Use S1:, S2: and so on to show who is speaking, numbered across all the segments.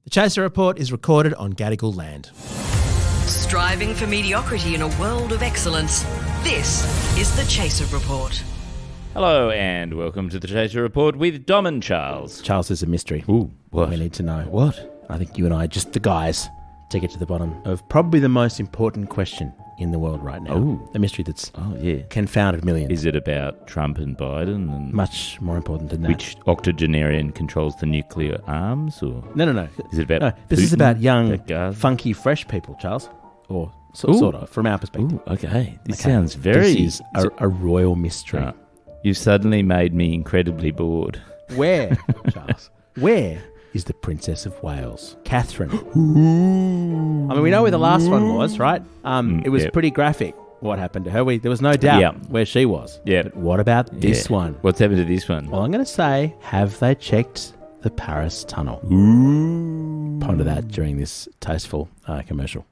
S1: The Chaser Report is recorded on Gadigal land.
S2: Striving for mediocrity in a world of excellence. This is the Chaser Report.
S3: Hello and welcome to the Chaser Report with Dom and Charles.
S1: Charles, is a mystery.
S3: Ooh, what?
S1: We need to know.
S3: What?
S1: I think you and I are just the guys to get to the bottom of probably the most important question in the world right now.
S3: Ooh.
S1: A mystery that's confounded millions.
S3: Is it about Trump and Biden? And
S1: much more important than that.
S3: which octogenarian controls the nuclear arms? Or
S1: No.
S3: is it about
S1: this
S3: Putin?
S1: is about young,
S3: That guy?
S1: funky, fresh people, Charles. Or sort of, from our perspective.
S3: Ooh, okay. This sounds very...
S1: This is a royal mystery.
S3: You've suddenly made me incredibly bored.
S1: Where, Charles? Where is the Princess of Wales, Catherine? I mean, we know where the last one was, right? It was pretty graphic what happened to her. There was no doubt where she was.
S3: Yeah.
S1: But what about this one?
S3: What's happened to this one?
S1: Well, I'm going to say, have they checked the Paris tunnel?
S3: Ooh.
S1: Ponder that during this tasteful commercial.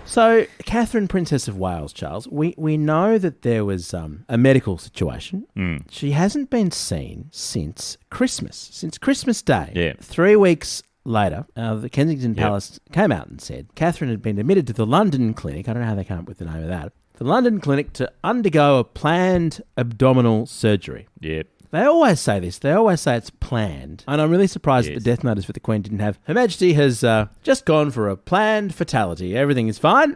S1: So, Catherine, Princess of Wales, Charles, we know that there was a medical situation. She hasn't been seen since Christmas Day.
S3: Yeah.
S1: 3 weeks later, the Kensington Palace came out and said Catherine had been admitted to the London Clinic. I don't know how they came up with the name of that. The London Clinic to undergo a planned abdominal surgery.
S3: Yep.
S1: They always say this. They always say it's planned. And I'm really surprised that the death notice for the Queen didn't have, Her Majesty has just gone for a planned fatality. Everything is fine.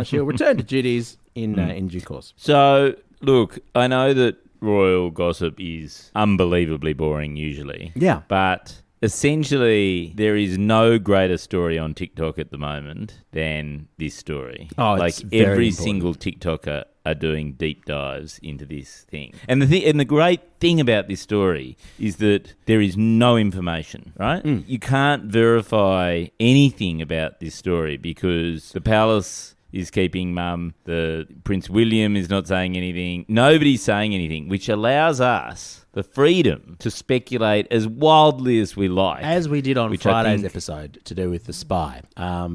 S1: She'll return to duties in due course.
S3: So, look, I know that royal gossip is unbelievably boring usually.
S1: Yeah.
S3: But essentially, there is no greater story on TikTok at the moment than this story.
S1: Oh,
S3: like
S1: it's very
S3: every
S1: important.
S3: single TikToker are doing deep dives into this thing. And the great thing about this story is that there is no information, right? You can't verify anything about this story because the palace is keeping mum, the Prince William is not saying anything, nobody's saying anything, which allows us the freedom to speculate as wildly as we like.
S1: As we did on Friday's episode to do with the spy,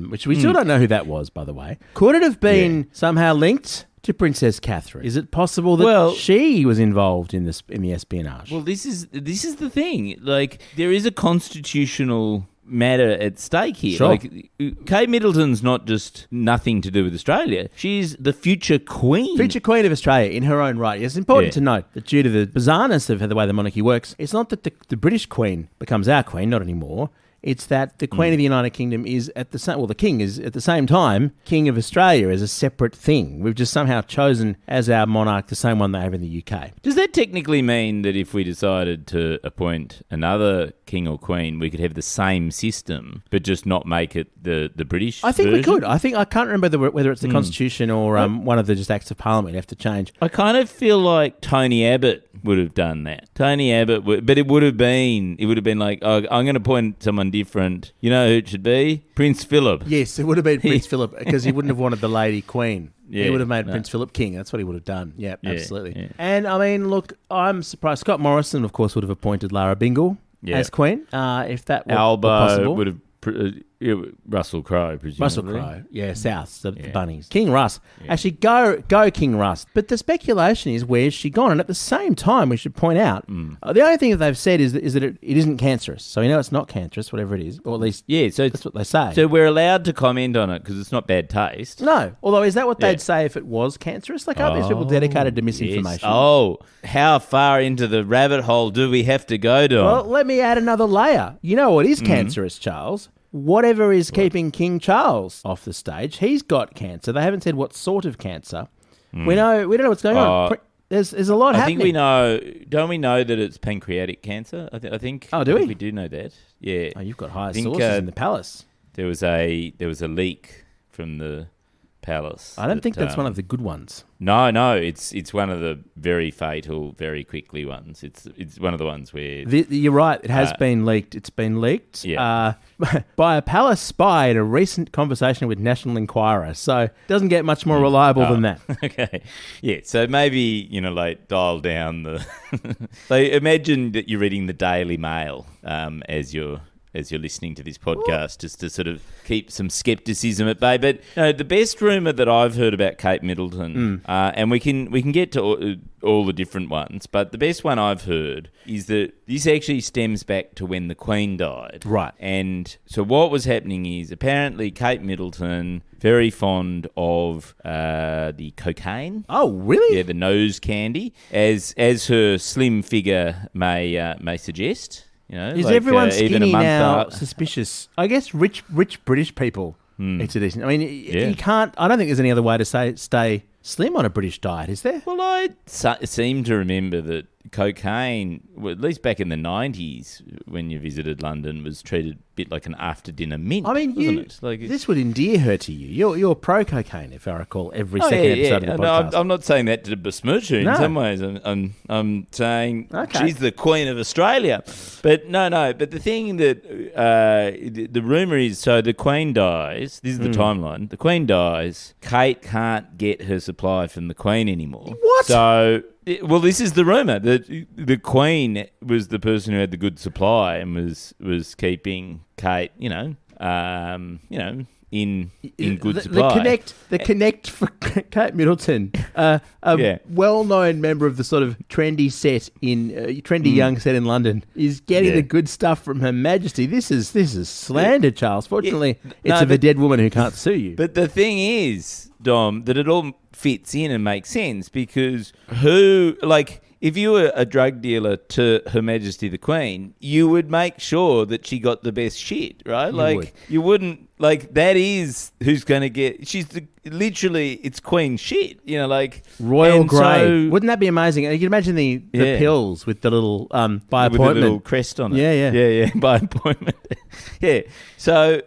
S1: which we still don't know who that was, by the way. Could it have been somehow linked to Princess Catherine? Is it possible that she was involved in the espionage?
S3: Well, this is the thing. Like, there is a constitutional matter at stake here.
S1: Sure.
S3: Like, Kate Middleton's not just nothing to do with Australia. She's the future queen.
S1: Future Queen of Australia in her own right. It's important to note that due to the bizarreness of the way the monarchy works, it's not that the British Queen becomes our Queen, not anymore. It's that the Queen of the United Kingdom is the King is at the same time King of Australia as a separate thing. We've just somehow chosen as our monarch the same one they have in the UK.
S3: Does that technically mean that if we decided to appoint another king or queen, we could have the same system, but just not make it the British
S1: I think
S3: version?
S1: we could. I can't remember whether it's the Constitution or one of the just acts of Parliament we have to change.
S3: I kind of feel like Tony Abbott would have done that. Tony Abbott but it would have been like, oh, I'm going to appoint someone different. You know who it should be? Prince Philip.
S1: Yes, it would have been Prince Philip because he wouldn't have wanted the lady queen.
S3: Yeah,
S1: he would have made Prince Philip king. That's what he would have done. Yeah, absolutely.
S3: Yeah.
S1: And I mean, look, I'm surprised. Scott Morrison, of course, would have appointed Lara Bingle as queen if that were possible.
S3: Would have Russell Crowe, presumably.
S1: Russell Crowe, South, the bunnies. King Russ. Actually, go King Russ. But the speculation is, where's she gone? And at the same time, we should point out, the only thing that they've said is that it isn't cancerous. So we know it's not cancerous, whatever it is, or at least
S3: so
S1: that's what they say.
S3: So we're allowed to comment on it because it's not bad taste.
S1: No, although is that what they'd say if it was cancerous? Like, aren't these people dedicated to misinformation?
S3: Yes. Oh, how far into the rabbit hole do we have to go, Dom?
S1: Well, let me add another layer. You know what is cancerous, Charles? Whatever is keeping King Charles off the stage, he's got cancer. They haven't said what sort of cancer. We don't know what's going on. There's a lot happening.
S3: I think we know. Don't we know that it's pancreatic cancer? I think.
S1: Oh, do we?
S3: We do know that. Yeah.
S1: Oh, you've got higher sources in the palace.
S3: There was a leak from the palace.
S1: I don't think that's one of the good ones.
S3: No, it's one of the very fatal, very quickly ones. It's one of the ones where...
S1: You're right, it has been leaked. It's been leaked by a palace spy in a recent conversation with National Enquirer. So it doesn't get much more reliable than that.
S3: Okay. Yeah, so maybe, like dial down the... So imagine that you're reading the Daily Mail as you're as you're listening to this podcast, just to sort of keep some scepticism at bay. But the best rumour that I've heard about Kate Middleton, and we can get to all the different ones, but the best one I've heard is that this actually stems back to when the Queen died.
S1: Right.
S3: And so what was happening is apparently Kate Middleton, very fond of the cocaine.
S1: Oh, really?
S3: Yeah, the nose candy, as her slim figure may suggest.
S1: Is everyone skinny now suspicious? I guess rich British people. It's a decent. I mean, you can't. I don't think there's any other way to stay slim on a British diet, is there?
S3: Well, I seem to remember that cocaine, well, at least back in the 90s when you visited London, was treated a bit like an after-dinner mint.
S1: I mean,
S3: wasn't it? Like
S1: this would endear her to you. You're pro-cocaine, if I recall, every second episode of the podcast.
S3: No, I'm not saying that to besmirch her in some ways. I'm saying she's the Queen of Australia. But but the thing that the rumour is, so the Queen dies, this is the timeline, the Queen dies, Kate can't get her supply from the Queen anymore.
S1: What?
S3: So... Well, this is the rumour that the Queen was the person who had the good supply and was keeping Kate, in good supply.
S1: The connect for Kate Middleton, well-known member of the sort of trendy set in young set in London, is getting the good stuff from Her Majesty. This is slander, Charles. Fortunately, it's of a dead woman who can't sue you.
S3: But the thing is, Dom, that it all fits in and makes sense because if you were a drug dealer to Her Majesty the Queen, you would make sure that she got the best shit, right? You wouldn't. That is who's going to get... She's literally, it's Queen shit,
S1: Royal grade. Wouldn't that be amazing? You can imagine the pills with the little by appointment.
S3: With the little crest on it. Yeah, by appointment. Yeah. So,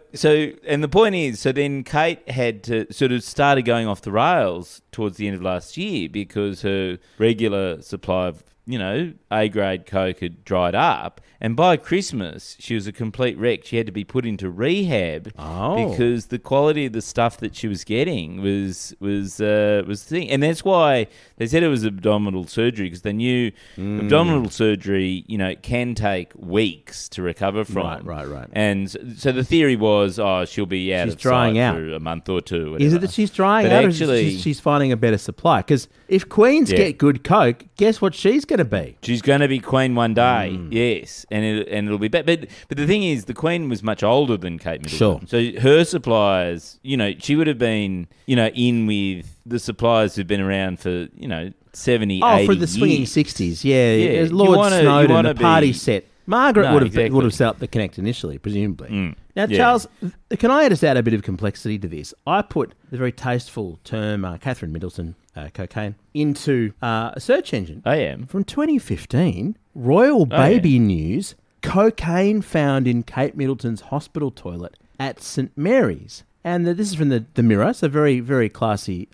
S3: and the point is, so then Kate had to sort of started going off the rails towards the end of last year because her regular supply of, A-grade Coke had dried up. And by Christmas, she was a complete wreck. She had to be put into rehab because the quality of the stuff that she was getting was the thing. And that's why they said it was abdominal surgery because they knew abdominal surgery, can take weeks to recover from.
S1: Right.
S3: And so the theory was, she'll be out of
S1: drying
S3: sight
S1: out
S3: for a month or two. Whatever.
S1: Is it that she's drying out, or she's finding a better supply? Because if Queens get good Coke, guess what she's going to be?
S3: She's going to be Queen one day, yes. And it'll be bad. But the thing is, the Queen was much older than Kate Middleton. Sure. So her suppliers, she would have been, in with the suppliers who've been around for, 70, 80
S1: for the swinging
S3: years.
S1: 60s, yeah. Lord Snowden, the party set. Margaret would have set up the Connect initially, presumably. Now, Charles, can I just add a bit of complexity to this? I put the very tasteful term Catherine Middleton cocaine into a search engine.
S3: I am.
S1: From 2015, Royal Baby News, cocaine found in Kate Middleton's hospital toilet at St Mary's. And this is from the Mirror, so very, very classy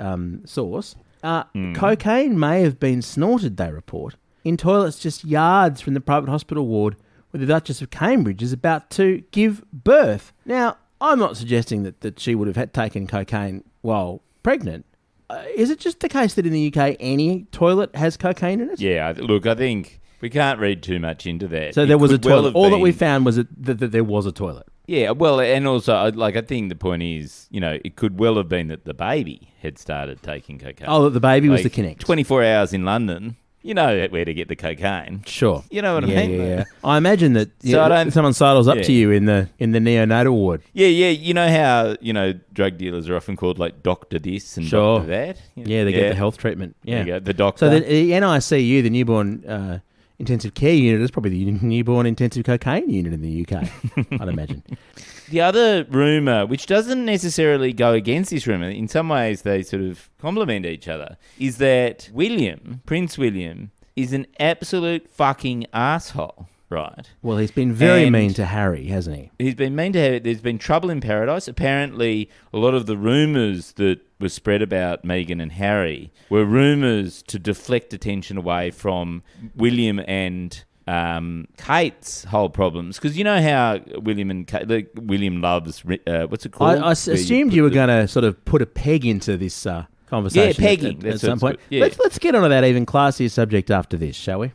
S1: source. Cocaine may have been snorted, they report, in toilets just yards from the private hospital ward where the Duchess of Cambridge is about to give birth. Now, I'm not suggesting that she would have taken cocaine while pregnant. Is it just the case that in the UK any toilet has cocaine in it?
S3: Yeah, look, I think we can't read too much into that.
S1: So there was a toilet. All that we found was that there was a toilet.
S3: Yeah, well, and also, I think the point is, it could well have been that the baby had started taking cocaine.
S1: Oh, that the baby was the Connect.
S3: 24 hours in London. You know where to get the cocaine.
S1: Sure.
S3: You know what I mean?
S1: Yeah. I imagine that someone sidles up to you in the neonatal ward.
S3: Yeah. You know how, drug dealers are often called like Dr. This and Dr. That?
S1: Yeah, they get the health treatment. Yeah.
S3: There you go, the doctor.
S1: So the NICU, the newborn intensive care unit, is probably the newborn intensive cocaine unit in the UK, I'd imagine.
S3: The other rumour, which doesn't necessarily go against this rumour, in some ways they sort of complement each other, is that Prince William, is an absolute fucking asshole, right?
S1: Well, he's been very mean to Harry, hasn't he?
S3: He's been mean to Harry. There's been trouble in paradise. Apparently, a lot of the rumours that were spread about Meghan and Harry were rumours to deflect attention away from William and Kate's whole problems, because you know how William loves what's it called?
S1: I assumed you were going to sort of put a peg into this conversation.
S3: Yeah, pegging
S1: at some point. Yeah. Let's get onto that even classier subject after this, shall we?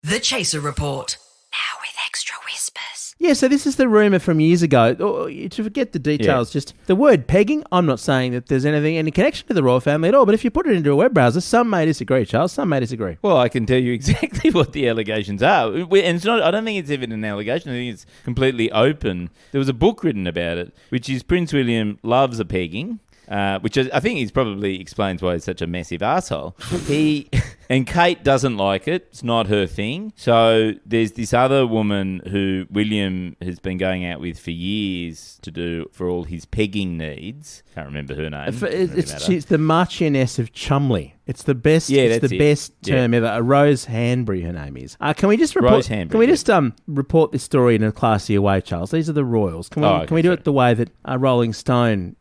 S2: The Chaser Report. Now with extra whispers.
S1: Yeah, so this is the rumour from years ago. To forget the details, just the word pegging, I'm not saying that there's any connection to the royal family at all, but if you put it into a web browser, some may disagree, Charles, some may disagree.
S3: Well, I can tell you exactly what the allegations are. And it's not. I don't think it's even an allegation. I think it's completely open. There was a book written about it, which is Prince William Loves a Pegging. Which I think is probably explains why he's such a massive arsehole. And Kate doesn't like it. It's not her thing. So there's this other woman who William has been going out with for years to do for all his pegging needs. Can't remember her name.
S1: She's the Marchioness of Chumley. It's the best.
S3: Yeah,
S1: it's the best term ever. Rose Hanbury, her name is. Can we just report?
S3: Rose Hanbury,
S1: can we just report this story in a classier way, Charles? These are the royals. Can we do it the way that Rolling Stone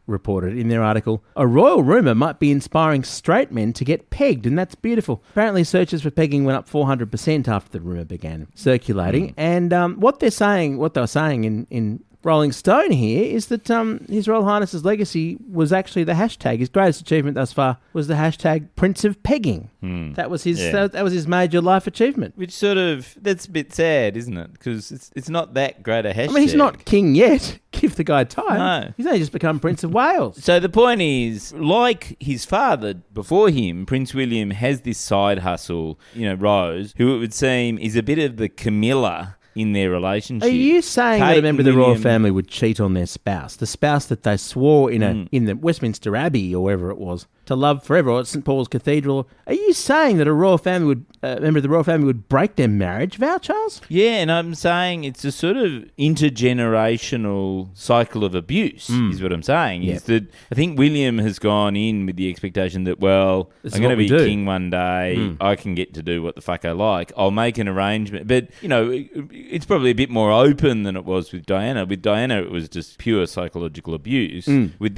S1: reported in their article? A royal rumour might be inspiring straight men to get pegged, and that's beautiful. Apparently, searches for pegging went up 400% after the rumour began circulating. And what they were saying in Rolling Stone here is that His Royal Highness's legacy was actually the hashtag. His greatest achievement thus far was the hashtag Prince of Pegging. That was his that was his major life achievement.
S3: Which that's a bit sad, isn't it? Because it's not that great a hashtag.
S1: I mean, he's not king yet. Give the guy time.
S3: No.
S1: He's only just become Prince of Wales.
S3: So the point is, like his father before him, Prince William has this side hustle, Rose, who it would seem is a bit of the Camilla in their relationship.
S1: Are you saying that a member of the royal family would cheat on their spouse? The spouse that they swore in the Westminster Abbey or wherever it was to love forever, or at St Paul's Cathedral. Are you saying that a member of the royal family would break their marriage vow, Charles?
S3: Yeah, and I'm saying it's a sort of intergenerational cycle of abuse, is what I'm saying.
S1: Yeah.
S3: Is that I think William has gone in with the expectation that, I'm going to be king one day. I can get to do what the fuck I like. I'll make an arrangement. But, it's probably a bit more open than it was with Diana. With Diana, it was just pure psychological abuse. With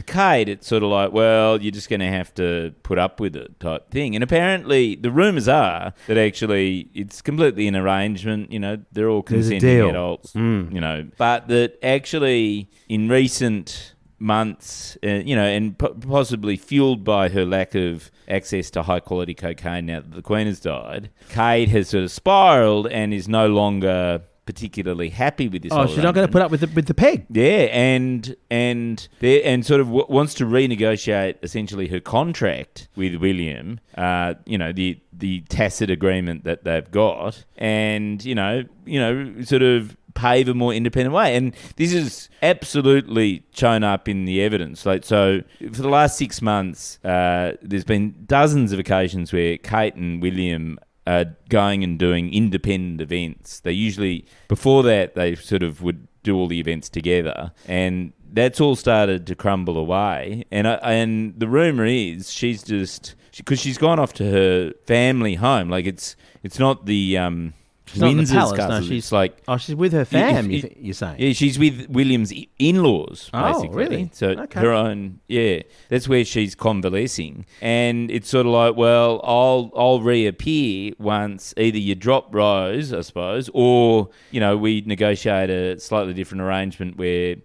S3: Kate, it's sort of like, you're just going to have to put up with it type thing. And apparently, the rumours are that actually it's completely an arrangement. They're all consenting adults. But that actually in recent months, and possibly fueled by her lack of access to high-quality cocaine now that the Queen has died, Kate has sort of spiralled and is no longer particularly happy with this.
S1: She's not going to put up with the peg.
S3: Yeah, and sort of wants to renegotiate essentially her contract with William. The tacit agreement that they've got, and sort of pave a more independent way. And this is absolutely shown up in the evidence. So for the last 6 months, there's been dozens of occasions where Kate and William going and doing independent events. They usually, before that, they sort of would do all the events together, and that's all started to crumble away. And the rumour is she's just, because she's gone off to her family home. Like it's not the
S1: She's not in the
S3: Windsor's
S1: palace.
S3: castle.
S1: No, she's
S3: It's like,
S1: she's with her fam. You're saying?
S3: yeah, she's with William's in-laws, basically.
S1: Oh, really?
S3: So
S1: Okay.
S3: her own, that's where she's convalescing. And it's sort of like, I'll reappear once either you drop Rose, I suppose, or, we negotiate a slightly different arrangement where...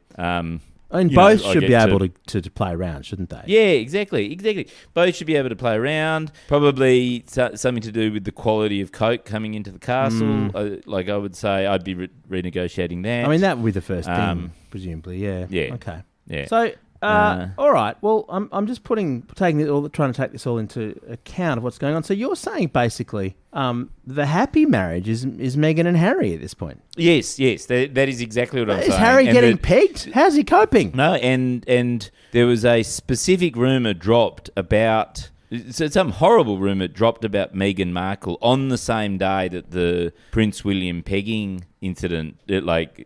S1: And both should be able to play around, shouldn't they?
S3: Yeah, exactly. Both should be able to play around. Probably something to do with the quality of coke coming into the castle. I would say I'd be renegotiating that.
S1: I mean, that would be the first thing, presumably. Yeah.
S3: Yeah.
S1: Okay.
S3: Yeah.
S1: So, all right. Well, I'm just trying to take this all into account of what's going on. So you're saying basically, the happy marriage is Meghan and Harry at this point.
S3: Yes. That is exactly what I'm saying.
S1: Is Harry getting pegged? How's he coping?
S3: No, and there was a specific rumour dropped about... So some horrible rumour dropped about Meghan Markle on the same day that the Prince William pegging incident,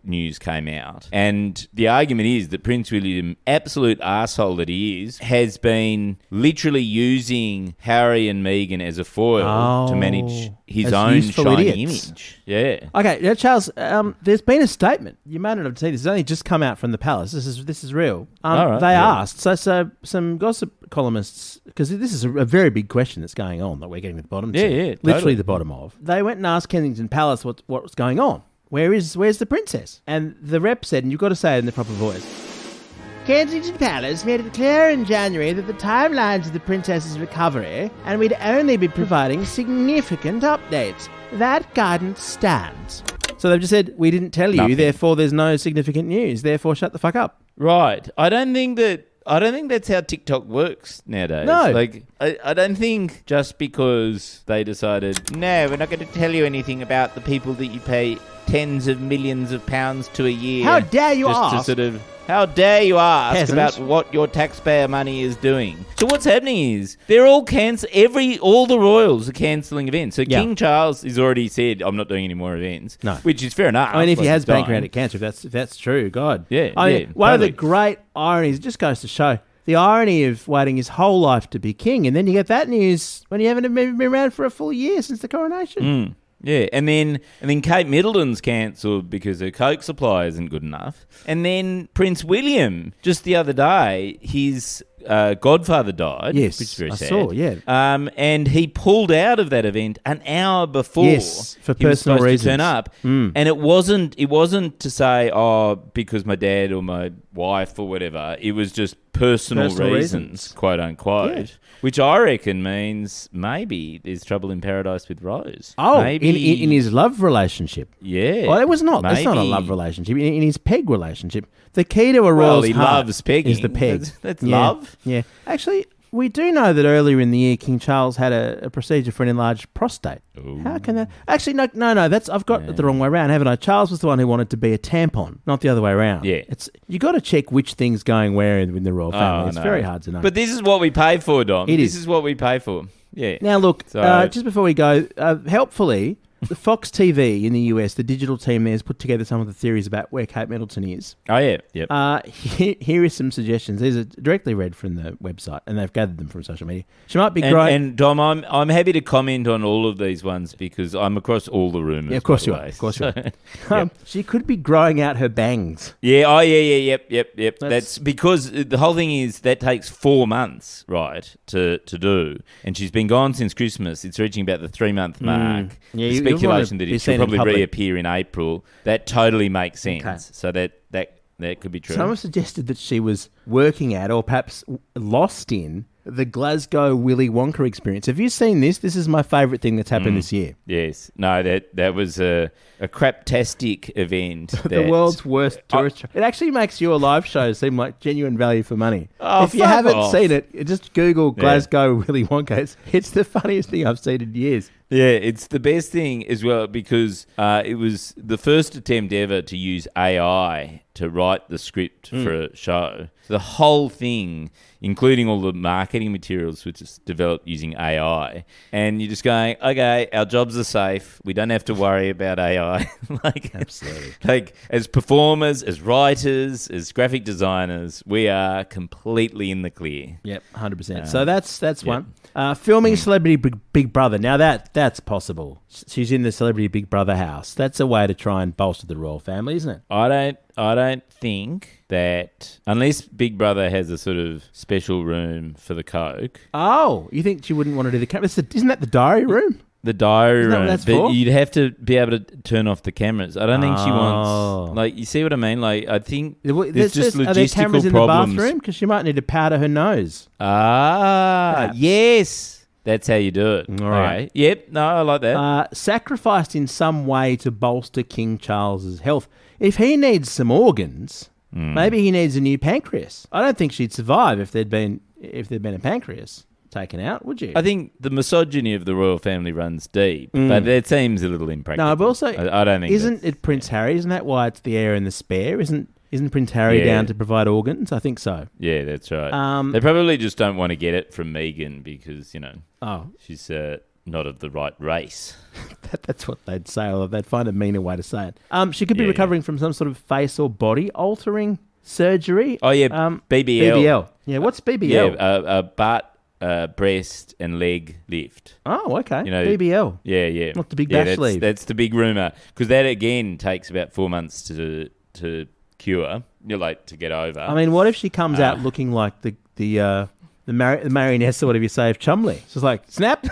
S3: news came out. And the argument is that Prince William, absolute arsehole that he is, has been literally using Harry and Meghan as a foil to manage his own shining image. Yeah.
S1: Okay, now, Charles, there's been a statement. You may not have seen this. It's only just come out from the palace. This is real. Asked. So some gossip columnists, because this is a very big question that's going on that we're getting to the bottom to.
S3: Yeah,
S1: literally
S3: totally.
S1: the bottom of. They went and asked Kensington Palace what's going on. Where's the princess? And the rep said, and you've got to say it in the proper voice, Kensington Palace made it clear in January that the timelines of the princess's recovery, and we'd only be providing significant updates. that guidance stands. So they've just said, we didn't tell you,
S3: Nothing.
S1: therefore there's no significant news, therefore shut the fuck up.
S3: Right. I don't think that's how TikTok works nowadays.
S1: No.
S3: Like, I don't think just because they decided, no, we're not going to tell you anything about the people that you pay tens of millions of pounds to a year.
S1: How dare you
S3: just
S1: ask?
S3: To sort of, how dare you ask
S1: Peasants.
S3: about what your taxpayer money is doing? So what's happening is they're all all the royals are cancelling events. So
S1: Yeah.
S3: King Charles has already said, I'm not doing any more events.
S1: No.
S3: Which is fair enough.
S1: I mean, if he
S3: Like,
S1: has
S3: he's dying.
S1: pancreatic cancer, if that's true, God.
S3: Yeah,
S1: I mean,
S3: yeah,
S1: one of the
S3: totally.
S1: great ironies, it just goes to show the irony of waiting his whole life to be king, and then you get that news when you haven't even been around for a full year since the coronation.
S3: Yeah, and then Kate Middleton's cancelled because her Coke supply isn't good enough. And then Prince William, just the other day, his godfather died.
S1: Yes,
S3: which is very
S1: I
S3: sad.
S1: saw, yeah.
S3: And he pulled out of that event an hour before.
S1: Yes, for
S3: he was
S1: personal
S3: supposed
S1: reasons.
S3: to turn up. And it wasn't to say, oh, because my dad or my wife or whatever. It was just personal reasons, quote unquote. Yeah. Which I reckon means maybe there's trouble in paradise with Rose.
S1: Oh,
S3: maybe
S1: in his love relationship.
S3: Yeah.
S1: Well, it was not. That's not a
S3: Maybe.
S1: love relationship. In his peg relationship, the key to a royal's
S3: he
S1: heart
S3: loves pegging.
S1: is the peg.
S3: That's
S1: Yeah.
S3: love.
S1: Yeah. Actually, we do know that earlier in the year, King Charles had a procedure for an enlarged prostate.
S3: Ooh.
S1: How can that? Actually, no. That's I've got it the wrong way around, haven't I? Charles was the one who wanted to be a tampon, not the other way around.
S3: Yeah.
S1: You got to check which thing's going where in the royal family. It's
S3: no.
S1: very hard to know.
S3: But this is what we pay for, Dom.
S1: It
S3: This
S1: is.
S3: is what we pay for. Yeah.
S1: Now, look,
S3: So-
S1: just before we go, helpfully, the Fox TV in the US, the digital team there has put together some of the theories about where Kate Middleton is.
S3: Oh, yeah. Yep.
S1: Here is some suggestions. These are directly read from the website, and they've gathered them from social media. She might be growing.
S3: And Dom, I'm happy to comment on all of these ones because I'm across all the rumours.
S1: Yeah, of course
S3: by
S1: you
S3: the
S1: are.
S3: way.
S1: Of course you
S3: So-
S1: are. She could be growing out her bangs.
S3: Yeah, oh, yeah, yep.
S1: That's-
S3: That's because the whole thing is that takes 4 months, right, to do. And she's been gone since Christmas. It's reaching about the 3-month mark.
S1: Yeah,
S3: the
S1: you wanna
S3: speculation that
S1: be
S3: it
S1: seen
S3: she'll
S1: in
S3: probably
S1: public.
S3: reappear in April. That totally makes sense.
S1: Okay.
S3: So that could be true.
S1: Someone suggested that she was working at, or perhaps lost in, the Glasgow Willy Wonka experience. Have you seen this? This is my favourite thing that's happened this year.
S3: Yes. No, that was a craptastic event.
S1: The world's worst tourist show. It actually makes your live shows seem like genuine value for money.
S3: Oh,
S1: if you
S3: fuck
S1: haven't
S3: off.
S1: seen it, just Google Glasgow Willy Wonka. It's the funniest thing I've seen in years.
S3: Yeah, it's the best thing as well because it was the first attempt ever to use AI to write the script for a show. So the whole thing, including all the marketing materials, was just developed using AI. And you're just going, okay, our jobs are safe. We don't have to worry about AI.
S1: Absolutely.
S3: Like as performers, as writers, as graphic designers, we are completely in the clear.
S1: Yep, 100%. So that's one. Filming Celebrity Big Brother. Now that's possible. She's in the Celebrity Big Brother house. That's a way to try and bolster the royal family, isn't it?
S3: I don't think that unless Big Brother has a sort of special room for the Coke,
S1: Oh, you think she wouldn't want to do the camera? Isn't that the diary room?
S3: the diary
S1: Isn't that what
S3: room,
S1: that's
S3: but
S1: for?
S3: you'd have to be able to turn off the cameras. I don't think she
S1: Oh.
S3: wants, like, you see what I mean? Like, I think
S1: Are
S3: there's just
S1: there cameras
S3: logistical
S1: in
S3: problems.
S1: the bathroom? Because she might need to powder her nose. Perhaps.
S3: Yes. That's how you do it.
S1: All right.
S3: Okay. Yep. No, I like that.
S1: Sacrificed in some way to bolster King Charles's health. If he needs some organs, maybe he needs a new pancreas. I don't think she'd survive if there'd been a pancreas taken out, would you?
S3: I think the misogyny of the royal family runs deep, but that seems a little impractical.
S1: No, but also,
S3: I don't think
S1: isn't
S3: that's-
S1: it Prince Harry? Isn't that why it's the heir and the spare? Isn't Prince Harry
S3: Yeah.
S1: down to provide organs? I think so.
S3: Yeah, that's right. They probably just don't want to get it from Meghan because,
S1: Oh,
S3: she's not of the right race.
S1: that's what they'd say, or they'd find a meaner way to say it. She could be
S3: Yeah,
S1: recovering from some sort of face or body altering surgery.
S3: Oh, yeah, BBL.
S1: BBL. Yeah, what's BBL?
S3: Yeah, a butt, breast and leg lift.
S1: Oh, okay.
S3: You know,
S1: BBL.
S3: Yeah.
S1: Not the big bash
S3: that's,
S1: sleeve.
S3: That's the big rumour. Because that, again, takes about 4 months to cure. You're like to get over.
S1: I mean, what if she comes out looking like the marioness or whatever you say of Chumley? She's like, snap.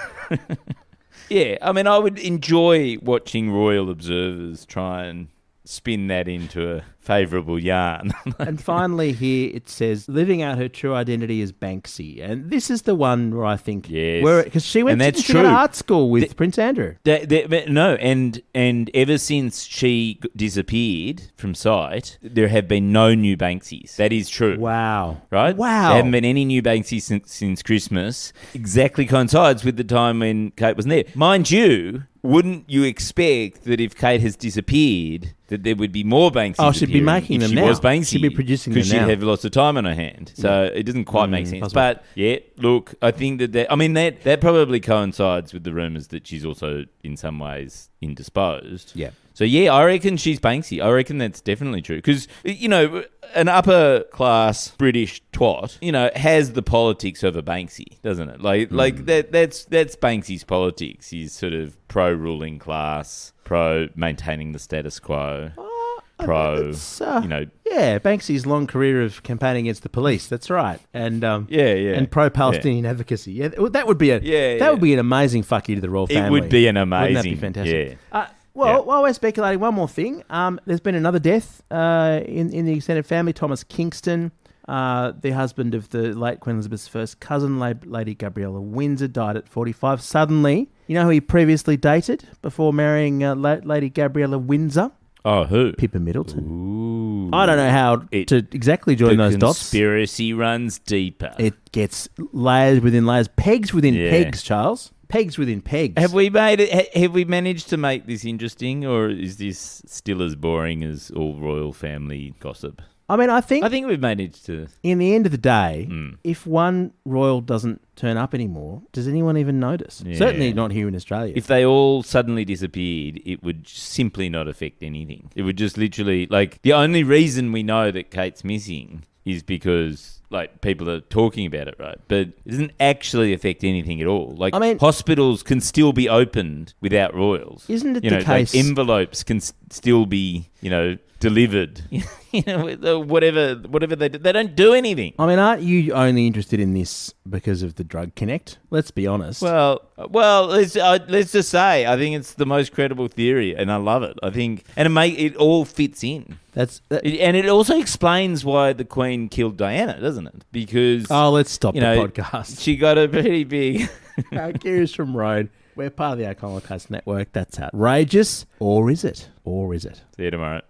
S3: Yeah, I mean, I would enjoy watching royal observers try and spin that into a favourable yarn.
S1: And finally here it says, living out her true identity as Banksy. And this is the one where I think...
S3: Yes.
S1: Because she went
S3: And that's
S1: to
S3: true.
S1: art school with Prince Andrew.
S3: No, and ever since she disappeared from sight, there have been no new Banksies. That is true.
S1: Wow.
S3: Right?
S1: Wow.
S3: There haven't been any new Banksies since Christmas. Exactly coincides with the time when Kate wasn't there. Mind you, wouldn't you expect that if Kate has disappeared, that there would be more Banksies?
S1: Oh, she'd be
S3: appearing
S1: making
S3: if
S1: them
S3: she
S1: now.
S3: was Banksy,
S1: She'd be producing them
S3: because
S1: now.
S3: she'd have lots of time on her hand. So it doesn't quite make sense.
S1: possible.
S3: But yeah, look, I think that probably coincides with the rumours that she's also in some ways indisposed.
S1: Yeah.
S3: So yeah, I reckon she's Banksy. I reckon that's definitely true because an upper class British twat, has the politics of a Banksy, doesn't it? Like that's Banksy's politics. He's sort of pro ruling class, pro maintaining the status quo, pro
S1: Yeah, Banksy's long career of campaigning against the police. That's right, and
S3: and
S1: pro-Palestinian advocacy. Yeah, well, that would be would be an amazing fuck you to the royal family.
S3: It would be an amazing.
S1: Wouldn't that be fantastic?
S3: Yeah.
S1: While we're speculating, one more thing. There's been another death in the extended family. Thomas Kingston, the husband of the late Queen Elizabeth's first cousin, Lady Gabriella Windsor, died at 45. Suddenly, you know who he previously dated before marrying Lady Gabriella Windsor?
S3: Oh, who?
S1: Pippa Middleton.
S3: Ooh.
S1: I don't know how to exactly join those dots.
S3: The conspiracy runs deeper.
S1: It gets layers within layers, pegs within pegs, Charles. Pegs within pegs.
S3: Have we managed to make this interesting, or is this still as boring as all royal family gossip?
S1: I mean, I think
S3: we've managed to.
S1: In the end of the day, if one royal doesn't turn up anymore, does anyone even notice?
S3: Yeah.
S1: Certainly not here in Australia.
S3: If they all suddenly disappeared, it would simply not affect anything. It would just literally, the only reason we know that Kate's missing is because people are talking about it, right? But it doesn't actually affect anything at all. Hospitals can still be opened without royals.
S1: Isn't it the case?
S3: Envelopes can still be, delivered. Whatever they do, they don't do anything.
S1: I mean, aren't you only interested in this because of the drug connect? Let's be honest.
S3: Well, let's just say I think it's the most credible theory, and I love it. I think, and it all fits in. And it also explains why the Queen killed Diana, doesn't it? Because
S1: let's stop the podcast.
S3: She got a pretty big.
S1: Curious from Road. We're part of the Iconoclast Network. That's outrageous, or is it?
S3: See you tomorrow.